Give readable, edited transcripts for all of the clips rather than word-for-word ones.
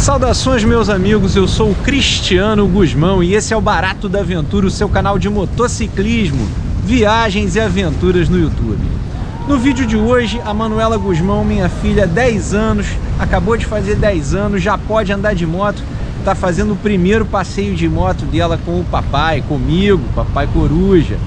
Saudações, meus amigos, eu sou o Cristiano Guzmão e esse é o Barato da Aventura, o seu canal de motociclismo, viagens e aventuras no YouTube. No vídeo de hoje, a Manuela Guzmão, minha filha, 10 anos, acabou de fazer 10 anos, já pode andar de moto, está fazendo o primeiro passeio de moto dela com o papai, comigo, papai Coruja.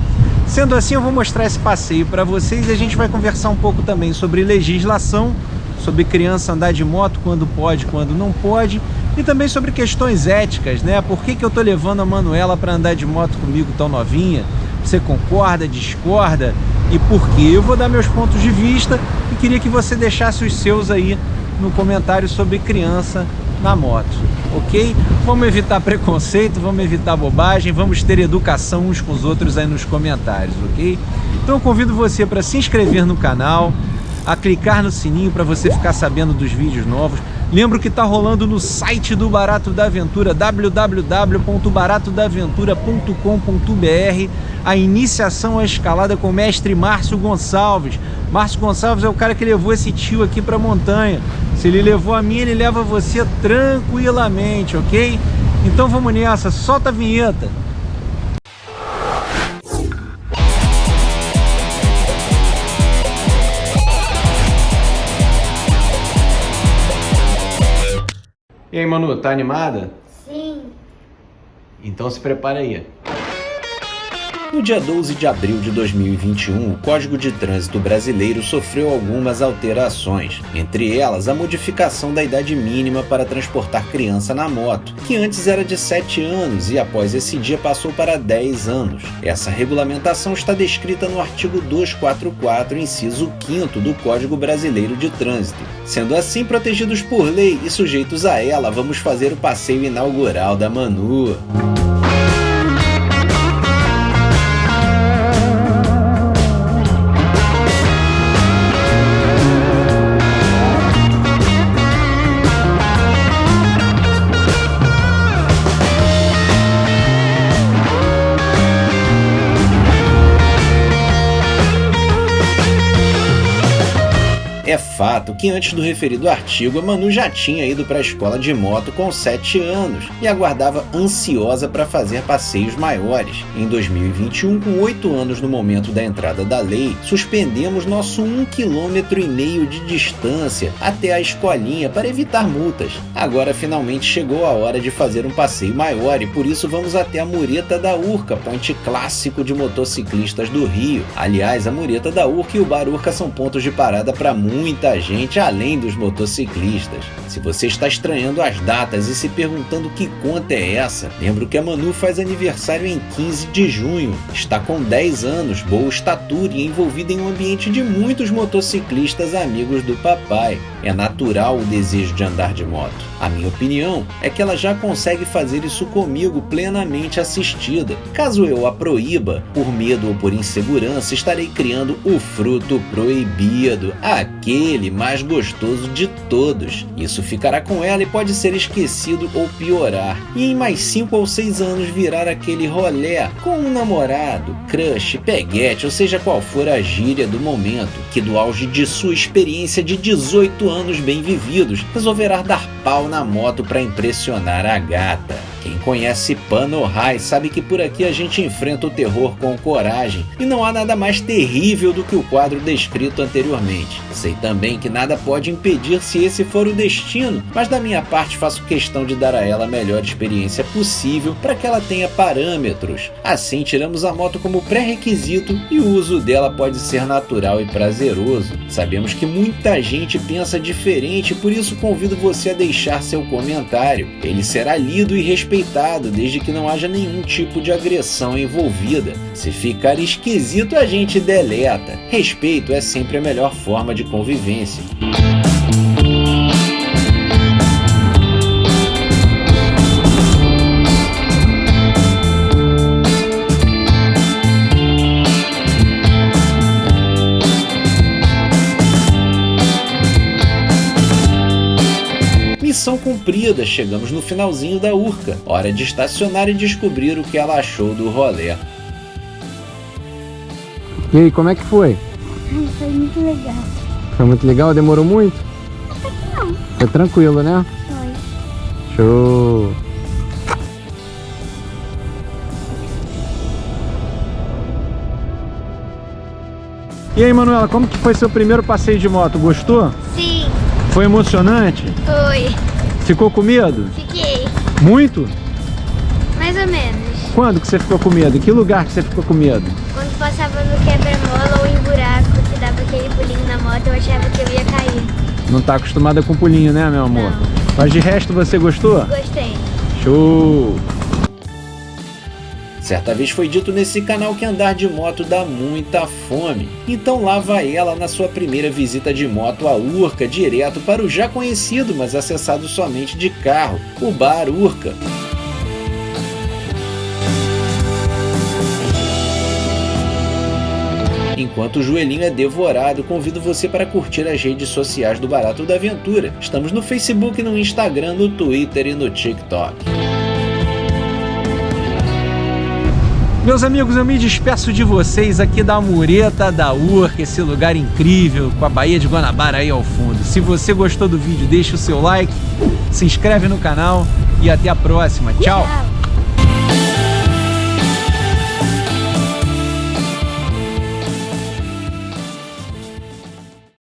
Sendo assim, eu vou mostrar esse passeio para vocês e a gente vai conversar um pouco também sobre legislação, sobre criança andar de moto, quando pode, quando não pode, e também sobre questões éticas, né? Por que eu tô levando a Manuela para andar de moto comigo tão novinha? Você concorda, discorda? E por quê? Eu vou dar meus pontos de vista e queria que você deixasse os seus aí no comentário sobre criança na moto, ok? Vamos evitar preconceito, vamos evitar bobagem, vamos ter educação uns com os outros aí nos comentários, ok? Então eu convido você para se inscrever no canal, a clicar no sininho para você ficar sabendo dos vídeos novos. Lembro que está rolando no site do Barato da Aventura, www.baratodaventura.com.br, a iniciação à escalada com o mestre Márcio Gonçalves. Márcio Gonçalves é o cara que levou esse tio aqui para a montanha. Se ele levou a mim, ele leva você tranquilamente, ok? Então vamos nessa, solta a vinheta. E aí, Manu, tá animada? Sim. Então se prepara aí. No dia 12 de abril de 2021, o Código de Trânsito Brasileiro sofreu algumas alterações, entre elas a modificação da idade mínima para transportar criança na moto, que antes era de 7 anos e após esse dia passou para 10 anos. Essa regulamentação está descrita no artigo 244, inciso 5º do Código Brasileiro de Trânsito. Sendo assim, protegidos por lei e sujeitos a ela, vamos fazer o passeio inaugural da Manu. É fato que antes do referido artigo, a Manu já tinha ido para a escola de moto com 7 anos e aguardava ansiosa para fazer passeios maiores. Em 2021, com 8 anos no momento da entrada da lei, suspendemos nosso 1,5 km de distância até a escolinha para evitar multas. Agora finalmente chegou a hora de fazer um passeio maior e por isso vamos até a Mureta da Urca, ponte clássico de motociclistas do Rio. Aliás, a Mureta da Urca e o Bar Urca são pontos de parada para muita gente além dos motociclistas. Se você está estranhando as datas e se perguntando que conta é essa, lembro que a Manu faz aniversário em 15 de junho, está com 10 anos, boa estatura e envolvida em um ambiente de muitos motociclistas amigos do papai. É natural o desejo de andar de moto. A minha opinião é que ela já consegue fazer isso comigo plenamente assistida. Caso eu a proíba, por medo ou por insegurança, estarei criando o fruto proibido, aquele mais gostoso de todos. Isso ficará com ela e pode ser esquecido ou piorar. E em mais 5 ou 6 anos virar aquele rolé com um namorado, crush, peguete, ou seja qual for a gíria do momento, que do auge de sua experiência de 18 anos bem vividos, resolverá dar pau na moto para impressionar a gata. Quem conhece Panorrai sabe que por aqui a gente enfrenta o terror com coragem e não há nada mais terrível do que o quadro descrito anteriormente. Sei também que nada pode impedir se esse for o destino, mas da minha parte faço questão de dar a ela a melhor experiência possível para que ela tenha parâmetros. Assim tiramos a moto como pré-requisito e o uso dela pode ser natural e prazeroso. Sabemos que muita gente pensa diferente, por isso convido você a deixar seu comentário. Ele será lido e respeitado desde que não haja nenhum tipo de agressão envolvida. Se ficar esquisito, a gente deleta. Respeito é sempre a melhor forma de convivência. Missão cumprida, chegamos no finalzinho da Urca. Hora de estacionar e descobrir o que ela achou do rolê. E aí, como é que foi? Foi muito legal. Foi muito legal? Demorou muito? Não. Foi tranquilo, né? Foi. Show! E aí, Manuela, como que foi seu primeiro passeio de moto? Gostou? Sim, Foi emocionante? foi. Ficou com medo? Fiquei. Muito? Mais ou menos. Quando que você ficou com medo? Em que lugar que você ficou com medo? Quando passava no quebra-mola ou em buraco que dava aquele pulinho na moto, eu achava que eu ia cair. Não tá acostumada com pulinho, né, meu amor? Não. Mas de resto você gostou? Gostei. Show! Certa vez foi dito nesse canal que andar de moto dá muita fome. Então lá vai ela na sua primeira visita de moto a Urca, direto para o já conhecido, mas acessado somente de carro, o Bar Urca. Enquanto o joelhinho é devorado, convido você para curtir as redes sociais do Barato da Aventura. Estamos no Facebook, no Instagram, no Twitter e no TikTok. Meus amigos, eu me despeço de vocês aqui da Mureta da Urca, esse lugar incrível com a Baía de Guanabara aí ao fundo. Se você gostou do vídeo, deixa o seu like, se inscreve no canal e até a próxima. Tchau! Tchau.